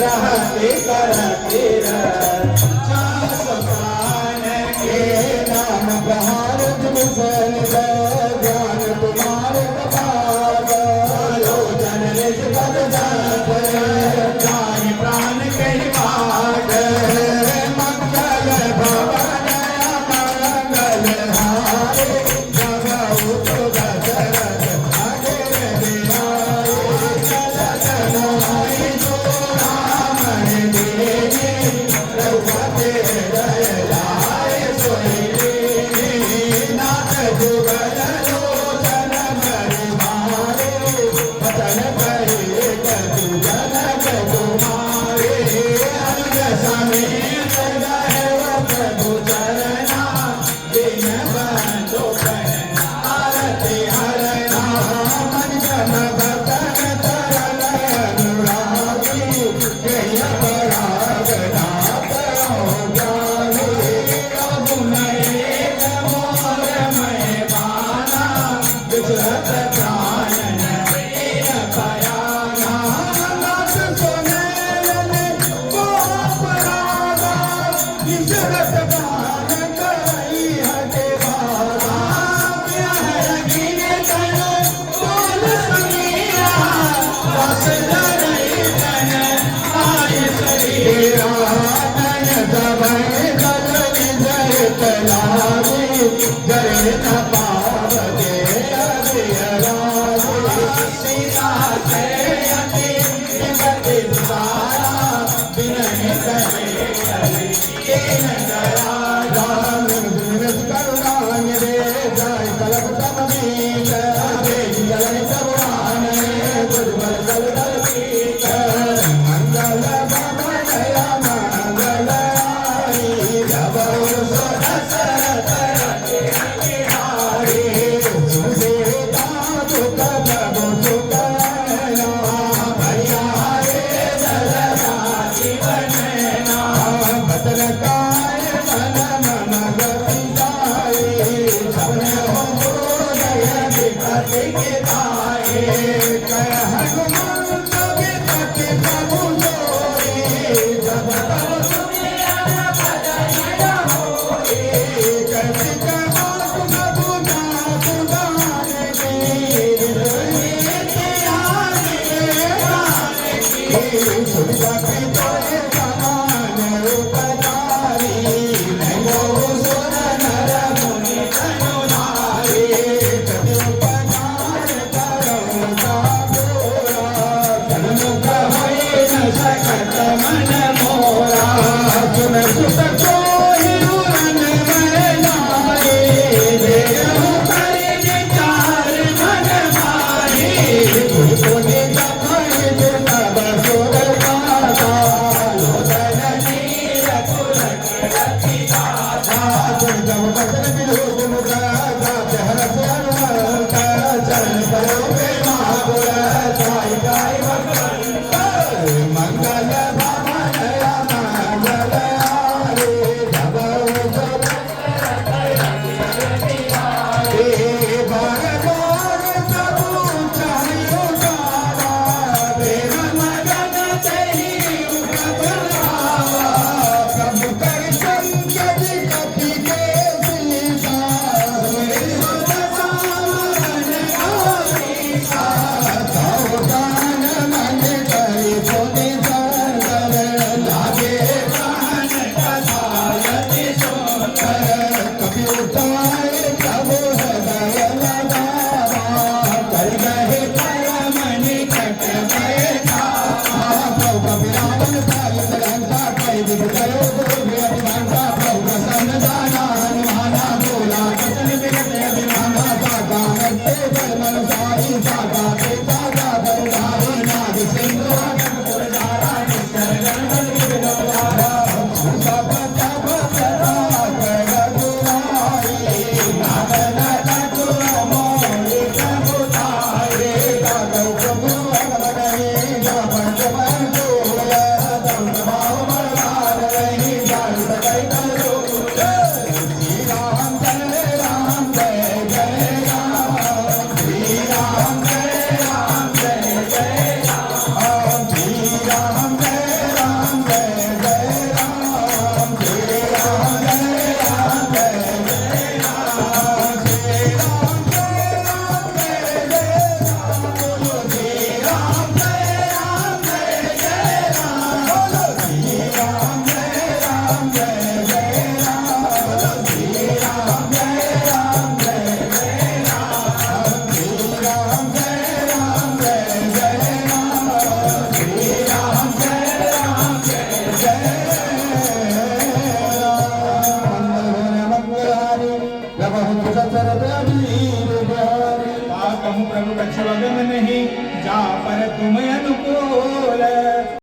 रहते करते नाम प्रहार मुसल ज्ञान तुम्हारे कपाद लोचन निज पद जान प्राण कही भाग मंगल भवन मंगल हारे जगऊ तो दशरथ अगिर बिहारे जगदमाई जो राम देवी रघुपति जय लाए सोई नाथ जुगल लोचन मरि मारे वचन कहे कछु जनक कुमारे अनुज समेत गए प्रभु चरना दिन बंधु आरती हरना मन जन बतन तरल अनुरागी जय पराग नाथ ज्ञानी रघुनरेश मोर मैं बाना विचरत प्राणन प्रिय पयाना नाथ सुनैन गोपरागा विचरत प्राण करई हटे बागा प्यार गिने तन बोल सुनीरा बस धरई तन आय शरीरा नयन दबई गल विजय तलावी गरे न पावगे अभियरावे सीता के अति निमति सारा बिनहि करे हरि दीन दयाला निर्विघ्न करुणान रे जय कलप तम मीत देहि जलन करुणान रे दुर्बल दल दल पीत मंगल भवनय मंगल आई जबऊ सो दशरथ बिहारी सुदेता दुख प्रभु सुकैना भैया रे दशरथा जीवनैना बदन काय मन मन गति जाए सबने हो दय विपति के ताए कह हनुमंत विपति प्रभु जोरे जब तब सुमिरन भजन होए कैसे कहो प्रभु नाथ गान वीर इतिहास गान की सुविधा के तोरे समान उपकारी नहीं सुर नर मुनि तनुधारी कति उपकार करो सागोरा सन्मुख होई न सकत मन मोरा सुन सुत कोहि उरन मैं नारी देहु करि विचार मन मारी तुझ पुनि जपहि तब सुर गाथा लोचन नीर पुलक रति गाथा सुन जब बचन विलोक मुख गाथ हरस हनुमंत चरण करो महापुर छाई गाय भगवंत मंगल भवनय मंगल हारे कहूँ प्रभु कछु अगम नहीं जा पर तुम अनुकूल